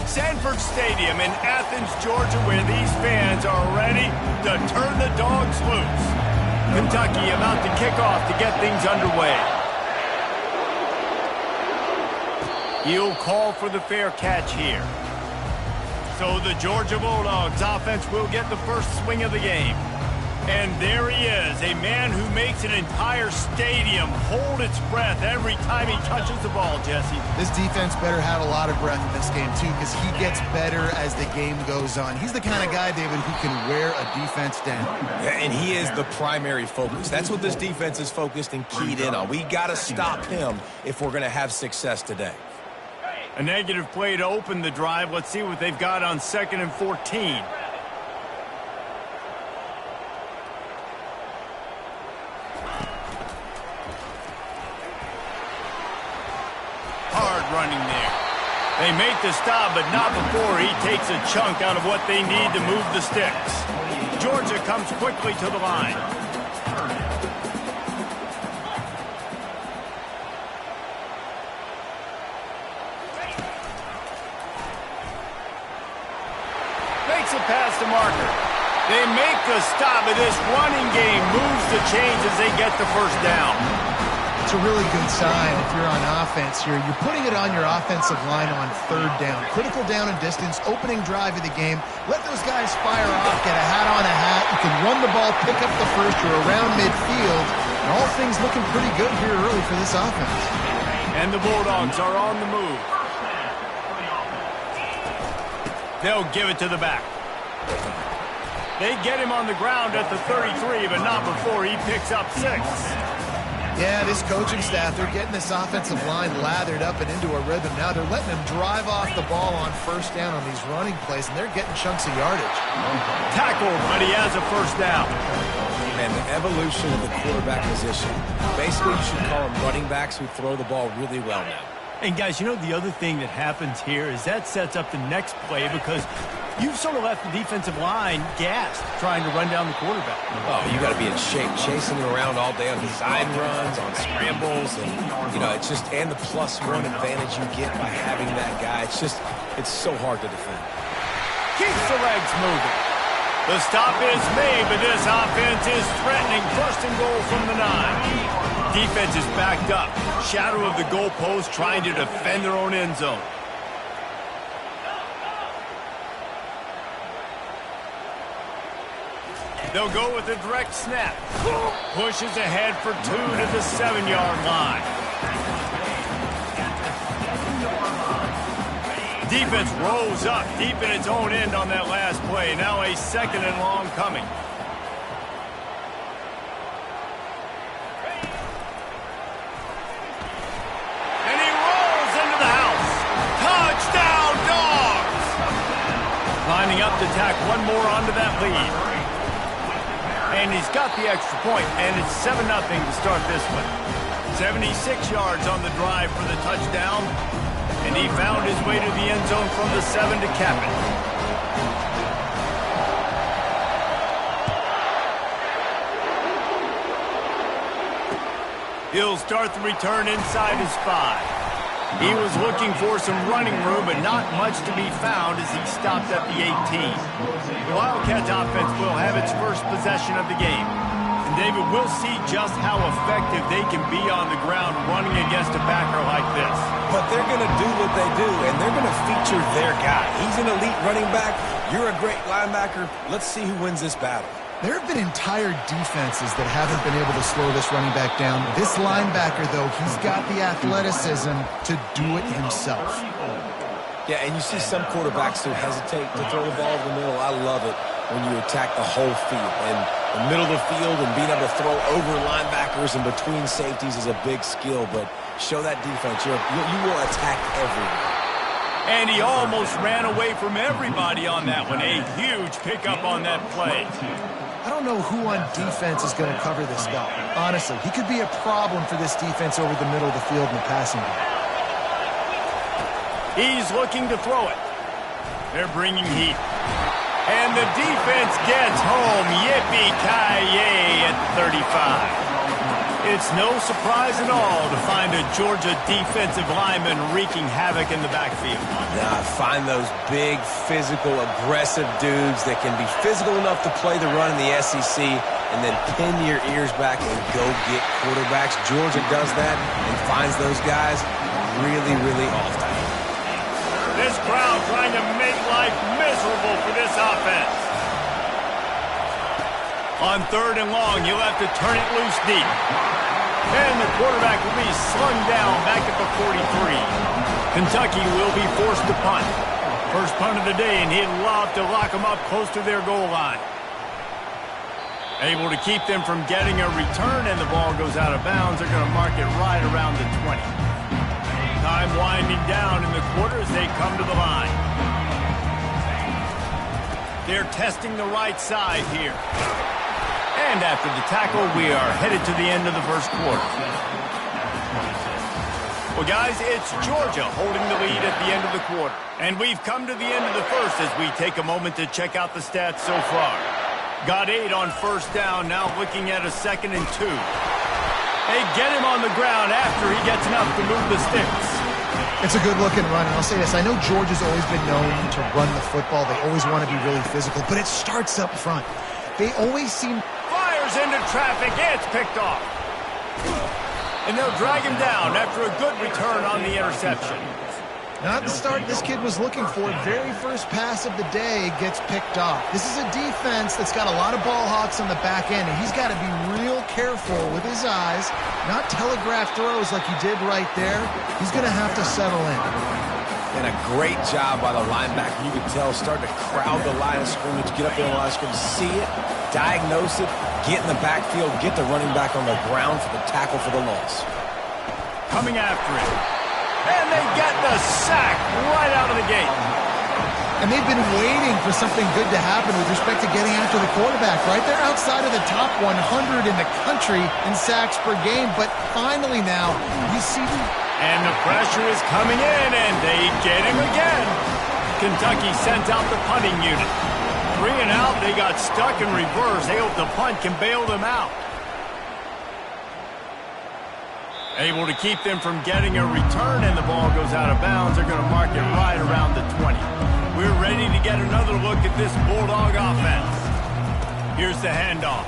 Sanford Stadium in Athens, Georgia, where these fans are ready to turn the dogs loose. Kentucky about to kick off to get things underway. He'll call for the fair catch here. So the Georgia Bulldogs offense will get the first swing of the game. And there he is, a man who makes an entire stadium hold its breath every time he touches the ball, Jesse. This defense better have a lot of breath in this game, too, because he gets better as the game goes on. He's the kind of guy, David, who can wear a defense down. Yeah, and he is the primary focus. That's what this defense is focused and keyed in on. We got to stop him if we're going to have success today. A negative play to open the drive. Let's see what they've got on 2nd and 14. Hard running there. They make the stop, but not before he takes a chunk out of what they need to move the sticks. Georgia comes quickly to the line. Makes it past the marker. They make the stop, and this running game moves the chains as they get the first down. It's a really good sign if you're on offense here. You're putting it on your offensive line on 3rd down. Critical down and distance, opening drive of the game. Let those guys fire off, get a hat on a hat. You can run the ball, pick up the first. You're around midfield. And all things looking pretty good here early for this offense. And the Bulldogs are on the move. They'll give it to the back. They get him on the ground at the 33, but not before he picks up 6. Yeah, this coaching staff, they're getting this offensive line lathered up and into a rhythm. Now they're letting them drive off the ball on 1st down on these running plays, and they're getting chunks of yardage. Tackled, but he has a 1st down. And the evolution of the quarterback position. Basically, you should call them running backs who throw the ball really well now. And guys, you know the other thing that happens here is that sets up the next play because you've sort of left the defensive line gassed trying to run down the quarterback. Oh, you got to be in shape, chasing him around all day on design runs, on scrambles, and it's just and the +1 advantage you get by having that guy. It's so hard to defend. Keeps the legs moving. The stop is made, but this offense is threatening. 1st and goal from the 9. Defense is backed up. Shadow of the goalpost trying to defend their own end zone. They'll go with a direct snap. Pushes ahead for 2 to the 7-yard line. Defense rolls up deep in its own end on that last play. Now a 2nd and long coming. And he rolls into the house. Touchdown, Dogs! Lining up to tack one more onto that lead. And he's got the extra point, and it's 7-0 to start this one. 76 yards on the drive for the touchdown, and he found his way to the end zone from the 7 to cap it. He'll start the return inside his 5. He was looking for some running room, but not much to be found as he stopped at the 18. The Wildcats offense will have its first possession of the game. And David, we'll see just how effective they can be on the ground running against a backer like this. But they're going to do what they do, and they're going to feature their guy. He's an elite running back. You're a great linebacker. Let's see who wins this battle. There have been entire defenses that haven't been able to slow this running back down. This linebacker, though, he's got the athleticism to do it himself. Yeah, and you see some quarterbacks who hesitate to throw the ball in the middle. I love it when you attack the whole field. And the middle of the field and being able to throw over linebackers and between safeties is a big skill. But show that defense. You will attack everyone. And he almost ran away from everybody on that one. A huge pickup on that play. I don't know who on defense is going to cover this guy. Honestly, he could be a problem for this defense over the middle of the field in the passing game. He's looking to throw it. They're bringing heat. And the defense gets home. Yippee-ki-yay at 35. It's no surprise at all to find a Georgia defensive lineman wreaking havoc in the backfield. Yeah, find those big, physical, aggressive dudes that can be physical enough to play the run in the SEC and then pin your ears back and go get quarterbacks. Georgia does that and finds those guys really, really often. This crowd trying to make life miserable for this offense. On 3rd and long, you'll have to turn it loose deep. And the quarterback will be slung down back at the 43. Kentucky will be forced to punt. First punt of the day, and he'd love to lock them up close to their goal line. Able to keep them from getting a return, and the ball goes out of bounds. They're going to mark it right around the 20. Time winding down in the quarter as they come to the line. They're testing the right side here. And after the tackle, we are headed to the end of the first quarter. Well, guys, it's Georgia holding the lead at the end of the quarter. And we've come to the end of the first as we take a moment to check out the stats so far. Got 8 on first down, now looking at a 2nd and 2. They get him on the ground after he gets enough to move the sticks. It's a good-looking run, and I'll say this. I know Georgia's always been known to run the football. They always want to be really physical, but it starts up front. They always seem... Fires into traffic. It's picked off. And they'll drag him down after a good return on the interception. Not the start this kid was looking for. Very first pass of the day gets picked off. This is a defense that's got a lot of ball hawks on the back end, and he's got to be real careful with his eyes, not telegraph throws like he did right there. He's going to have to settle in. And a great job by the linebacker. You can tell, starting to crowd the line of scrimmage, get up in the line of scrimmage, see it, diagnose it, get in the backfield, get the running back on the ground for the tackle for the loss. Coming after it. And they get the sack right out of the gate. And they've been waiting for something good to happen with respect to getting after the quarterback, right? They're outside of the top 100 in the country in sacks per game, but finally now, you see the... And the pressure is coming in, and they get him again. Kentucky sent out the punting unit. 3 and out, they got stuck in reverse. They hope the punt can bail them out. Able to keep them from getting a return, and the ball goes out of bounds. They're going to mark it right around the 20. We're ready to get another look at this Bulldog offense. Here's the handoff.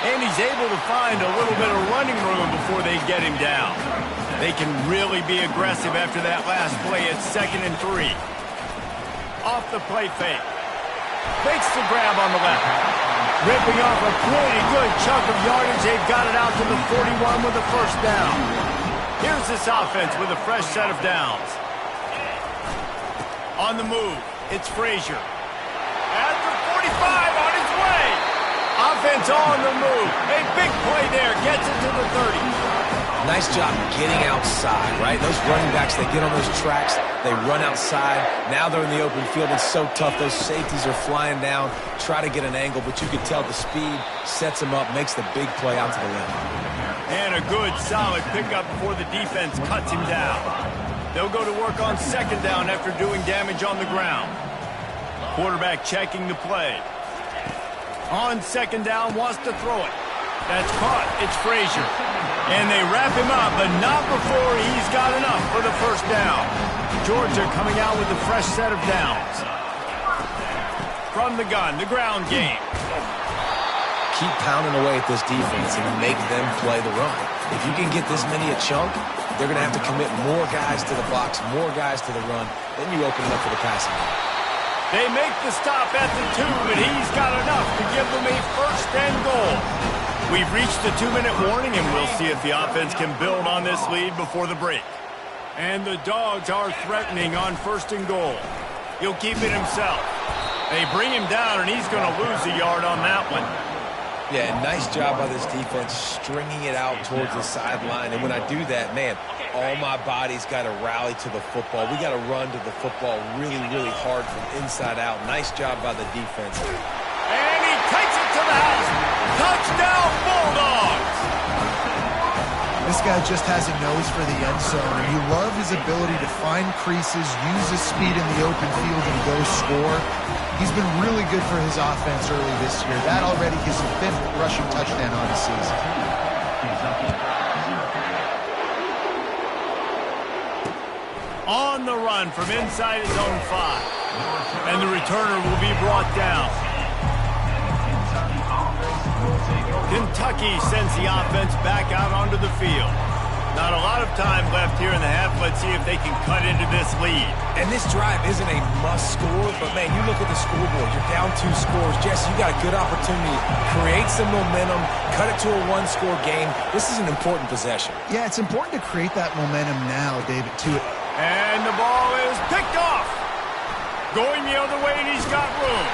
And he's able to find a little bit of running room before they get him down. They can really be aggressive after that last play. It's 2nd and 3. Off the play fake. Fakes the grab on the left. Ripping off a pretty good chunk of yardage. They've got it out to the 41 with a first down. Here's this offense with a fresh set of downs. On the move, it's Frazier. At the 45, on his way. Offense on the move. A big play there. Gets it to the 30. Nice job getting outside, right? Those running backs, they get on those tracks, they run outside. Now they're in the open field. It's so tough. Those safeties are flying down, try to get an angle, but you can tell the speed sets them up, makes the big play out to the left. And a good, solid pickup before the defense cuts him down. They'll go to work on 2nd down after doing damage on the ground. Quarterback checking the play. On 2nd down, wants to throw it. That's caught. It's Frazier. And they wrap him up, but not before he's got enough for the first down. Georgia coming out with a fresh set of downs. From the gun, the ground game. Keep pounding away at this defense and make them play the run. If you can get this many a chunk, they're going to have to commit more guys to the box, more guys to the run. Then you open it up for the passing game. They make the stop at the 2, but he's got enough to give them a 1st and goal. We've reached the 2-minute warning, and we'll see if the offense can build on this lead before the break. And the Dogs are threatening on 1st and goal. He'll keep it himself. They bring him down, and he's going to lose a yard on that one. Yeah, nice job by this defense stringing it out towards the sideline. And when I do that, man, all my body's got to rally to the football. We got to run to the football really, really hard from inside out. Nice job by the defense. And he takes it to the house. Touchdown, Bulldogs! This guy just has a nose for the end zone, and you love his ability to find creases, use his speed in the open field, and go score. He's been really good for his offense early this year. That already is his 5th rushing touchdown on the season. On the run from inside his own 5. And the returner will be brought down. Kentucky sends the offense back out onto the field. Not a lot of time left here in the half. Let's see if they can cut into this lead. And this drive isn't a must score, but, man, you look at the scoreboard. You're down 2 scores. Jesse, you got a good opportunity to create some momentum, cut it to a 1-score game. This is an important possession. Yeah, it's important to create that momentum now, David, too. And the ball is picked off. Going the other way, and he's got room.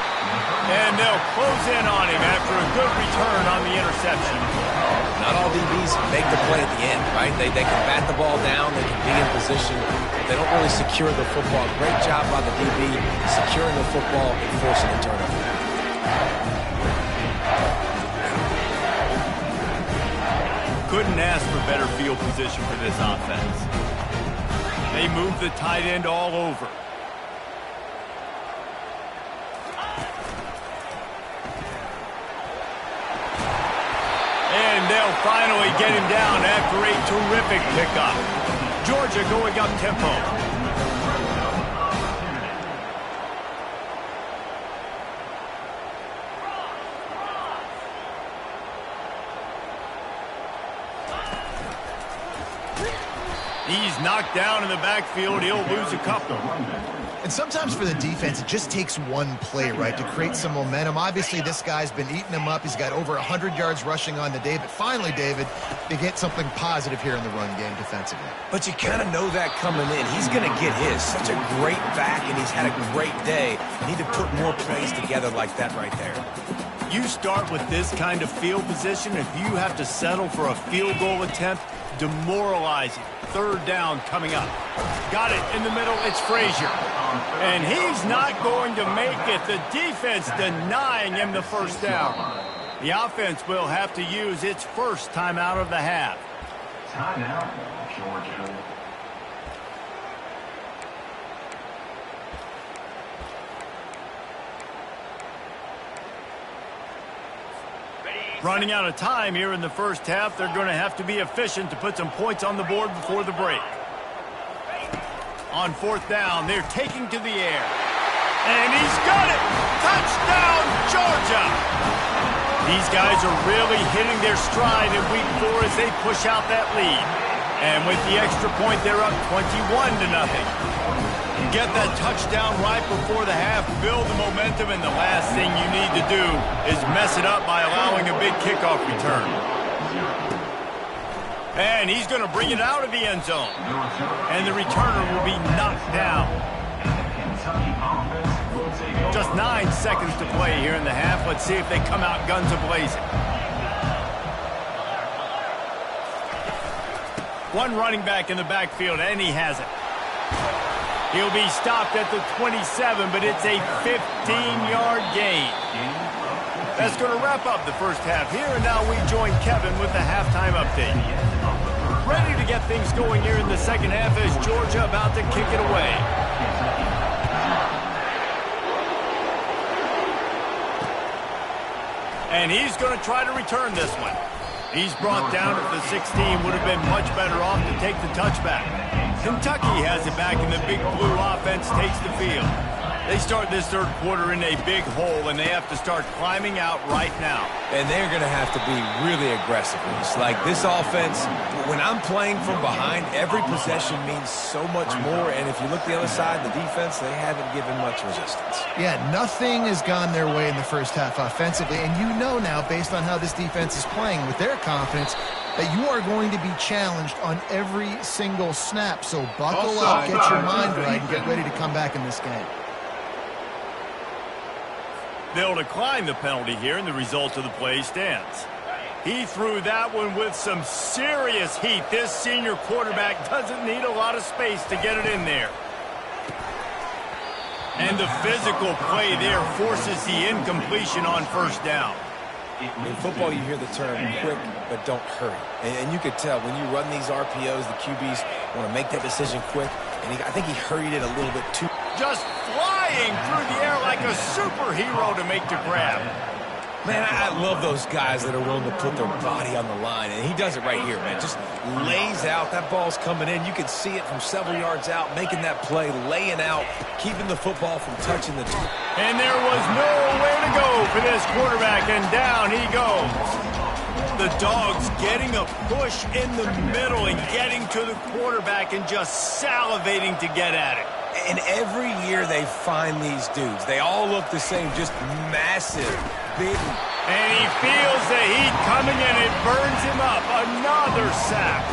And they'll close in on him after a good return on the interception. Not all DBs make the play at the end, right? They can bat the ball down, they can be in position, but they don't really secure the football. Great job by the DB securing the football and forcing a turnover. Couldn't ask for better field position for this offense. They move the tight end all over. And they'll finally get him down after a terrific pickup. Georgia going up tempo. He's knocked down in the backfield. He'll lose a couple. And sometimes for the defense, it just takes one play, right, to create some momentum. Obviously, this guy's been eating him up. He's got over 100 yards rushing on the day. But finally, David, they get something positive here in the run game defensively. But you kind of know that coming in. He's going to get his. Such a great back, and he's had a great day. Need to put more plays together like that right there. You start with this kind of field position. If you have to settle for a field goal attempt, demoralizing. 3rd down coming up. Got it in the middle. It's Frazier. And he's not going to make it. The defense denying him the 1st down. The offense will have to use its first timeout of the half. Timeout, Georgia. Running out of time here in the first half. They're going to have to be efficient to put some points on the board before the break. On 4th down, they're taking to the air. And he's got it! Touchdown, Georgia! These guys are really hitting their stride in week 4 as they push out that lead. And with the extra point, they're up 21-0. Get that touchdown right before the half, build the momentum, and the last thing you need to do is mess it up by allowing a big kickoff return. And he's going to bring it out of the end zone. And the returner will be knocked down. Just 9 seconds to play here in the half. Let's see if they come out guns a-blazing. One running back in the backfield, and he has it. He'll be stopped at the 27, but it's a 15-yard gain. That's going to wrap up the first half here, and now we join Kevin with the halftime update. Ready to get things going here in the second half as Georgia about to kick it away. And he's going to try to return this one. He's brought down at the 16, would have been much better off to take the touchback. Kentucky has it back, and the Big Blue offense takes the field. They start this 3rd quarter in a big hole, and they have to start climbing out right now. And they're going to have to be really aggressive. It's like this offense, when I'm playing from behind, every possession means so much more. And if you look the other side, the defense, they haven't given much resistance. Yeah, nothing has gone their way in the first half offensively. And you know now, based on how this defense is playing with their confidence, that you are going to be challenged on every single snap. So buckle up, get your mind right, and get ready to come back in this game. They'll decline the penalty here, and the result of the play stands. He threw that one with some serious heat. This senior quarterback doesn't need a lot of space to get it in there. And the physical play there forces the incompletion on 1st down. In football, you hear the term quick, but don't hurry. And you could tell when you run these RPOs, the QBs want to make that decision quick. And I think he hurried it a little bit too. Just flying through the air like a superhero to make the grab. Man, I love those guys that are willing to put their body on the line, and he does it right here, man. Just lays out. That ball's coming in. You can see it from several yards out, making that play, laying out, keeping the football from touching the turf. And there was nowhere to go for this quarterback, and down he goes. The Dogs getting a push in the middle and getting to the quarterback and just salivating to get at it. And every year they find these dudes. They all look the same, just massive, big. And he feels the heat coming and it burns him up. Another sack.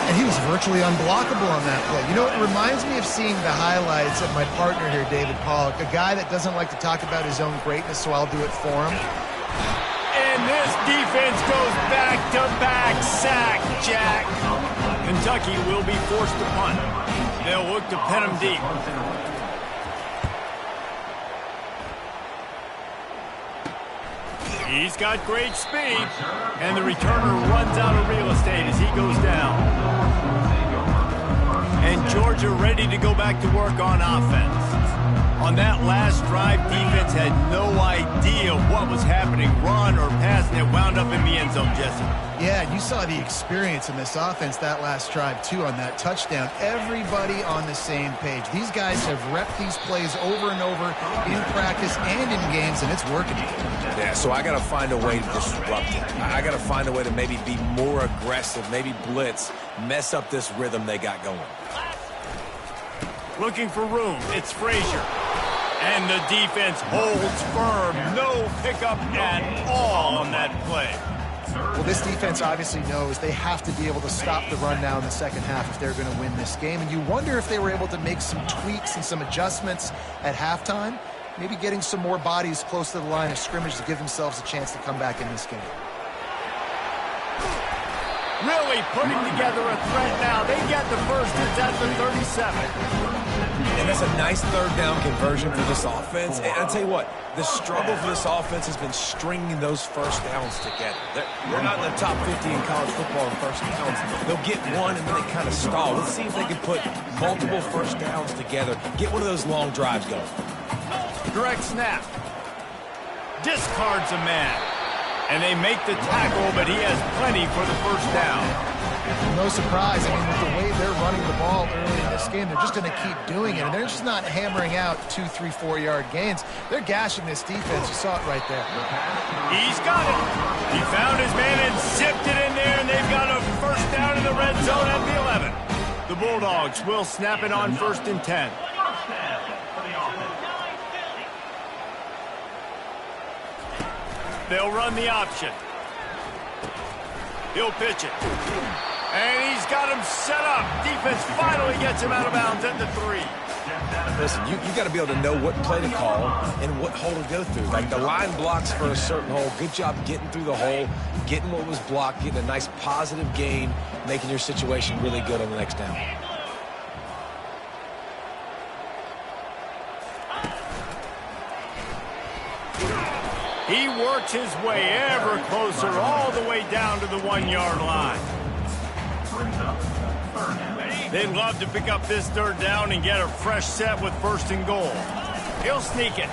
And he was virtually unblockable on that play. You know, it reminds me of seeing the highlights of my partner here, David Pollock, a guy that doesn't like to talk about his own greatness, so I'll do it for him. And this defense goes back-to-back sack, Jack. Kentucky will be forced to punt. They'll look to pin him deep. He's got great speed, and the returner runs out of real estate as he goes down. And Georgia ready to go back to work on offense. On that last drive, defense had no idea what was happening, run or pass, and it wound up in the end zone, Jesse. Yeah, and you saw the experience in this offense that last drive, too, on that touchdown. Everybody on the same page. These guys have repped these plays over and over in practice and in games, and it's working. Yeah, so I got to find a way to disrupt it. I got to find a way to maybe be more aggressive, maybe blitz, mess up this rhythm they got going. Looking for room. It's Frazier. And the defense holds firm. No pickup at all on that play. Well, this defense obviously knows they have to be able to stop the run now in the second half if they're going to win this game. And you wonder if they were able to make some tweaks and some adjustments at halftime, maybe getting some more bodies close to the line of scrimmage to give themselves a chance to come back in this game. Really putting together a threat now. They get the first. It's at the 37. And that's a nice third down conversion for this offense. And I'll tell you what, the struggle for this offense has been stringing those first downs together. They're not in the top 50 in college football in first downs. They'll get one and then they kind of stall. Let's see if they can put multiple first downs together. Get one of those long drives going. Direct snap. Discards a man. And they make the tackle, but he has plenty for the first down. No surprise. I mean, with the way they're running the ball early in this game, they're just going to keep doing it. And they're just not hammering out 2, 3, 4-yard gains. They're gashing this defense. You saw it right there. He's got it. He found his man and zipped it in there, and they've got a first down in the red zone at the 11. The Bulldogs will snap it on 1st and 10. They'll run the option. He'll pitch it. And he's got him set up. Defense finally gets him out of bounds at the 3. Listen, you got to be able to know what play to call and what hole to go through. Like the line blocks for a certain hole. Good job getting through the hole, getting what was blocked, getting a nice positive gain, making your situation really good on the next down. He works his way ever closer all the way down to the 1-yard line. They'd love to pick up this third down and get a fresh set with 1st and goal. He'll sneak it.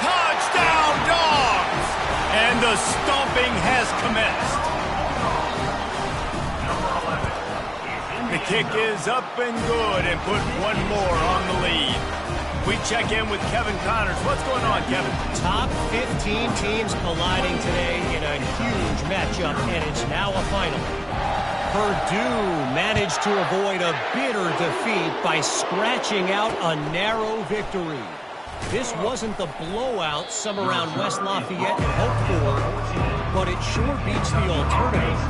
Touchdown, Dogs! And the stomping has commenced. The kick is up and good and put one more on the lead. We check in with Kevin Connors. What's going on, Kevin? Top 15 teams colliding today in a huge matchup, and it's now a final. Purdue managed to avoid a bitter defeat by scratching out a narrow victory. This wasn't the blowout some around West Lafayette hoped for, but it sure beats the alternative.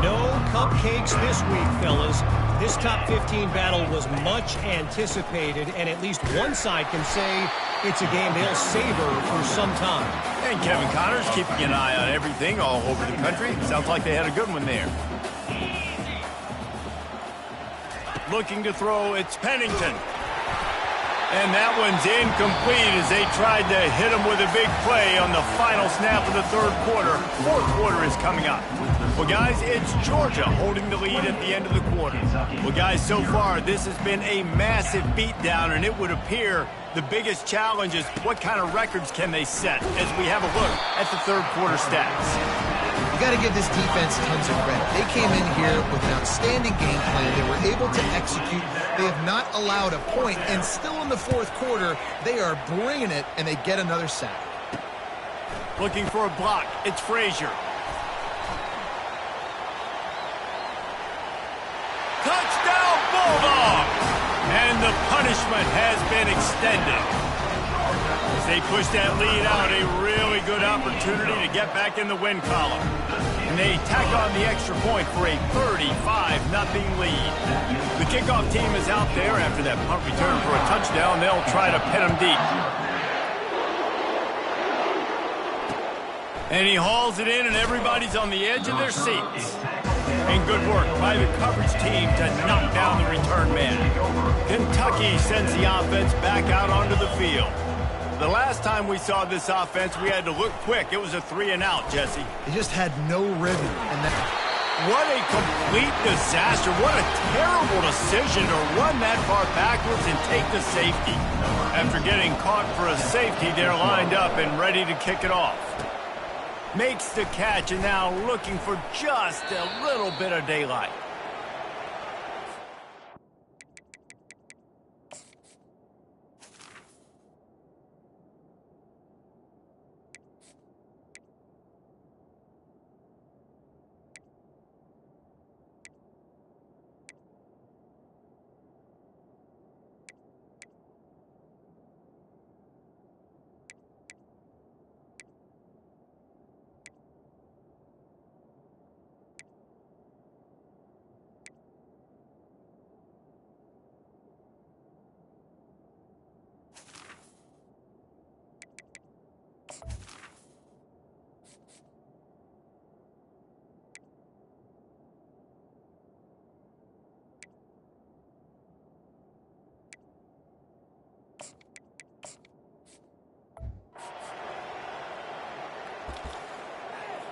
No cupcakes this week, fellas. This top 15 battle was much anticipated, and at least one side can say it's a game they'll savor for some time. And Kevin Connors keeping an eye on everything all over the country. Sounds like they had a good one there. Looking to throw, it's Pennington. And that one's incomplete as they tried to hit him with a big play on the final snap of the 3rd quarter. 4th quarter is coming up. Well, guys, it's Georgia holding the lead at the end of the quarter. Well, guys, so far, this has been a massive beatdown, and it would appear The biggest challenge is what kind of records can they set as we have a look at the third quarter stats. You got to give this defense tons of credit. They came in here with an outstanding game plan. They were able to execute. They have not allowed a point, and still in the fourth quarter, they are bringing it, and they get another sack. Looking for a block. It's Frazier. Touchdown, Bulldogs! And the punishment has been extended. As they push that lead out, a really good opportunity to get back in the win column. And they tack on the extra point for a 35-0 lead. The kickoff team is out there after that punt return for a touchdown. They'll try to pin them deep. And he hauls it in, and everybody's on the edge of their seats. And good work by the coverage team to knock down the return man. Kentucky sends the offense back out onto the field. The last time we saw this offense, we had to look quick. It was a 3-and-out, Jesse. They just had no rhythm. And what a complete disaster. What a terrible decision to run that far backwards and take the safety. After getting caught for a safety, they're lined up and ready to kick it off. Makes the catch, and now looking for just a little bit of daylight.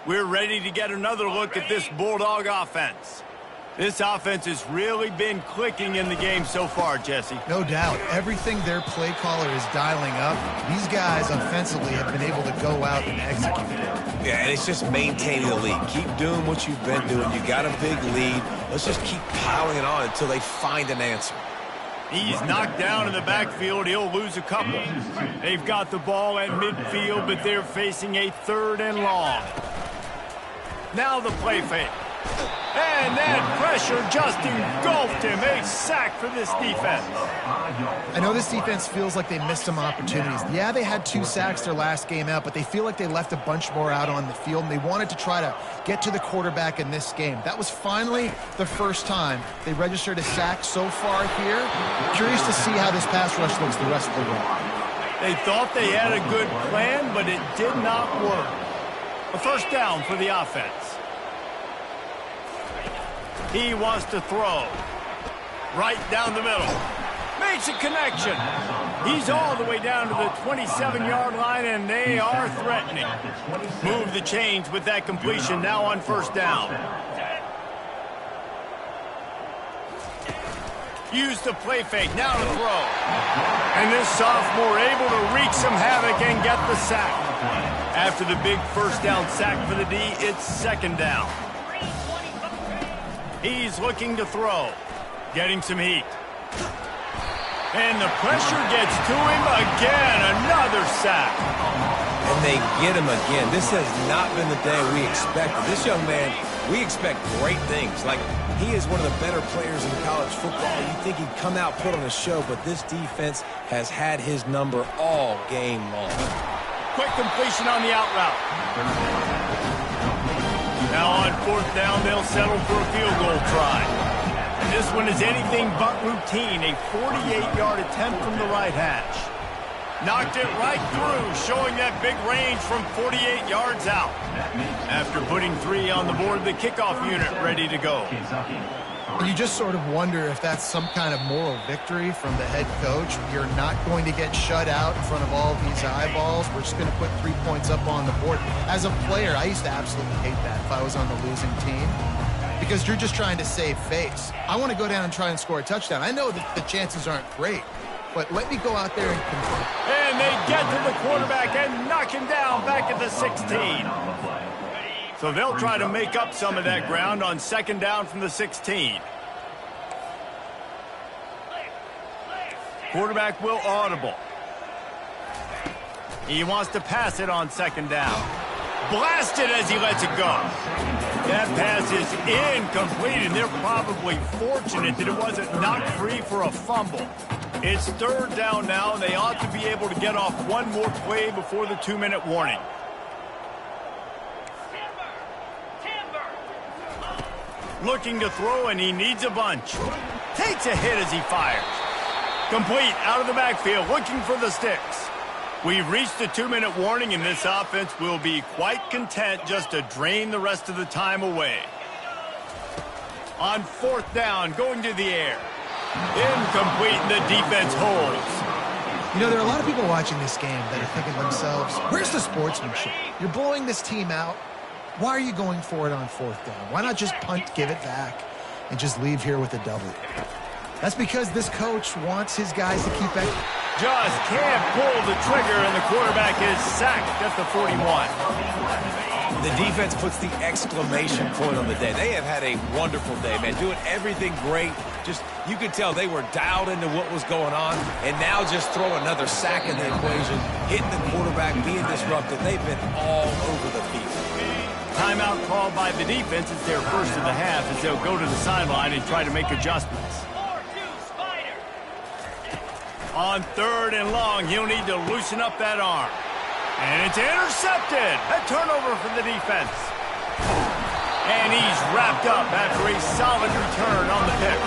We're ready to get another look at this Bulldog offense. This offense has really been clicking in the game so far, Jesse. No doubt. Everything their play caller is dialing up, these guys offensively have been able to go out and execute it. Yeah, and it's just maintaining the lead. Keep doing what you've been doing. You got a big lead. Let's just keep piling it on until they find an answer. He's knocked down in the backfield. He'll lose a couple. They've got the ball at midfield, but they're facing a 3rd and long. Now the play fake. And that pressure just engulfed him. A sack for this defense. I know this defense feels like they missed some opportunities. Yeah, they had 2 sacks their last game out, but they feel like they left a bunch more out on the field, and they wanted to try to get to the quarterback in this game. That was finally the first time they registered a sack so far here. Curious to see how this pass rush looks the rest of the way. They thought they had a good plan, but it did not work. A first down for the offense. He wants to throw. Right down the middle. Makes a connection. He's all the way down to the 27-yard line, and they are threatening. Move the chains with that completion now on first down. Use the play fake, now to throw. And this sophomore able to wreak some havoc and get the sack. After the big first down sack for the D, it's second down. He's looking to throw. Getting some heat. And the pressure gets to him again. Another sack. And they get him again. This has not been the day we expected. This young man, we expect great things. Like, he is one of the better players in college football. You think he'd come out, put on a show, but this defense has had his number all game long. Quick completion on the out route. Now on fourth down, they'll settle for a field goal try. And this one is anything but routine. A 48-yard attempt from the right hash. Knocked it right through, showing that big range from 48 yards out. After putting 3 on the board, the kickoff unit ready to go. And you just sort of wonder if that's some kind of moral victory from the head coach. You're not going to get shut out in front of all these eyeballs. We're just going to put 3 points up on the board. As a player, I used to absolutely hate that if I was on the losing team, because you're just trying to save face. I want to go down and try and score a touchdown. I know that the chances aren't great, but let me go out there and convert. And they get to the quarterback and knock him down back at the 16. So they'll try to make up some of that ground on second down from the 16. Quarterback will audible. He wants to pass it on second down. Blasted as he lets it go. That pass is incomplete, and they're probably fortunate that it wasn't knocked free for a fumble. It's third down now, and they ought to be able to get off one more play before the 2-minute warning. Looking to throw, and he needs a bunch. Takes a hit as he fires. Complete out of the backfield, looking for the sticks. We've reached the 2-minute warning, and this offense will be quite content just to drain the rest of the time away. On fourth down, going to the air. Incomplete, and the defense holds. You know, there are a lot of people watching this game that are thinking to themselves, where's the sportsmanship? You're blowing this team out. Why are you going for it on fourth down? Why not just punt, give it back, and just leave here with a W? That's because this coach wants his guys to keep it. Just can't pull the trigger, and the quarterback is sacked at the 41. The defense puts the exclamation point on the day. They have had a wonderful day, man, doing everything great. Just, you could tell they were dialed into what was going on, and now just throw another sack in the equation, hitting the quarterback, being disruptive. They've been all over the field. Timeout called by the defense. It's their first of the half as they'll go to the sideline and try to make adjustments. On third and long, he'll need to loosen up that arm. And it's intercepted. A turnover for the defense. And he's wrapped up after a solid return on the pick.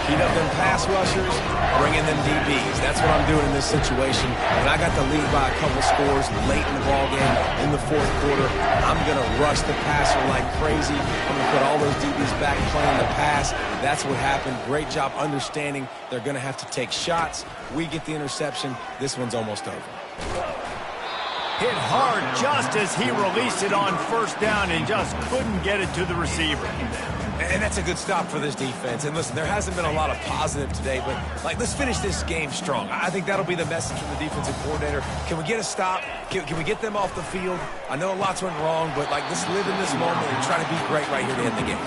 Heat up them pass rushers, bring in them DBs. That's what I'm doing in this situation. When I got the lead by a couple scores late in the ballgame in the fourth quarter, I'm going to rush the passer like crazy. I'm going to put all those DBs back playing the pass. That's what happened. Great job understanding they're going to have to take shots. We get the interception. This one's almost over. Hit hard just as he released it on first down and just couldn't get it to the receiver. And that's a good stop for this defense. And listen, there hasn't been a lot of positive today, but let's finish this game strong. I think that'll be the message from the defensive coordinator. Can we get a stop? Can we get them off the field? I know lots went wrong, but let's live in this moment and try to be great right here to end the game.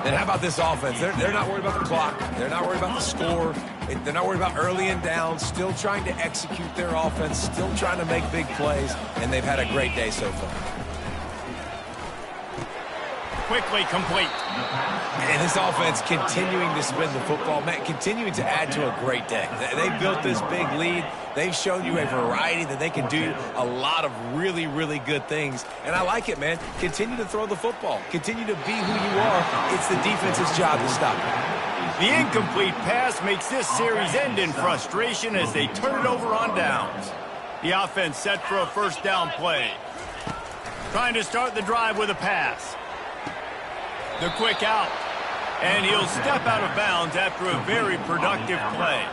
And how about this offense? They're not worried about the clock. They're not worried about the score. They're not worried about early and down. Still trying to execute their offense. Still trying to make big plays. And they've had a great day so far. Quickly complete. And this offense continuing to spin the football, man, continuing to add to a great day. They built this big lead. They've shown you a variety that they can do a lot of really, really good things. And I like it, man. Continue to throw the football. Continue to be who you are. It's the defense's job to stop it. The incomplete pass makes this series end in frustration as they turn it over on downs. The offense set for a first down play. Trying to start the drive with a pass. The quick out. And he'll step out of bounds after a very productive play.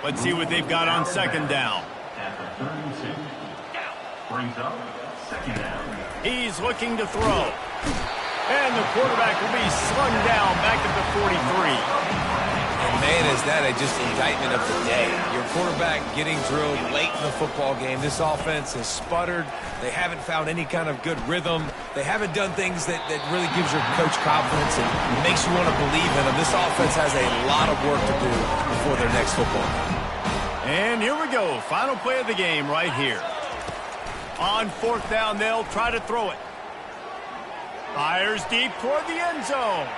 Let's see what they've got on second down. He's looking to throw. And the quarterback will be slung down back at the 43. And man, is that just an indictment of the day. Your quarterback getting drilled late in the football game. This offense has sputtered. They haven't found any kind of good rhythm. They haven't done things that really gives your coach confidence and makes you want to believe in them. This offense has a lot of work to do before their next football game. And here we go. Final play of the game right here. On fourth down, they'll try to throw it. Fires deep toward the end zone.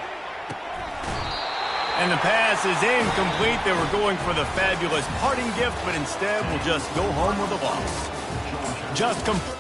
And the pass is incomplete. They were going for the fabulous parting gift, but instead will just go home with a loss. Just complete.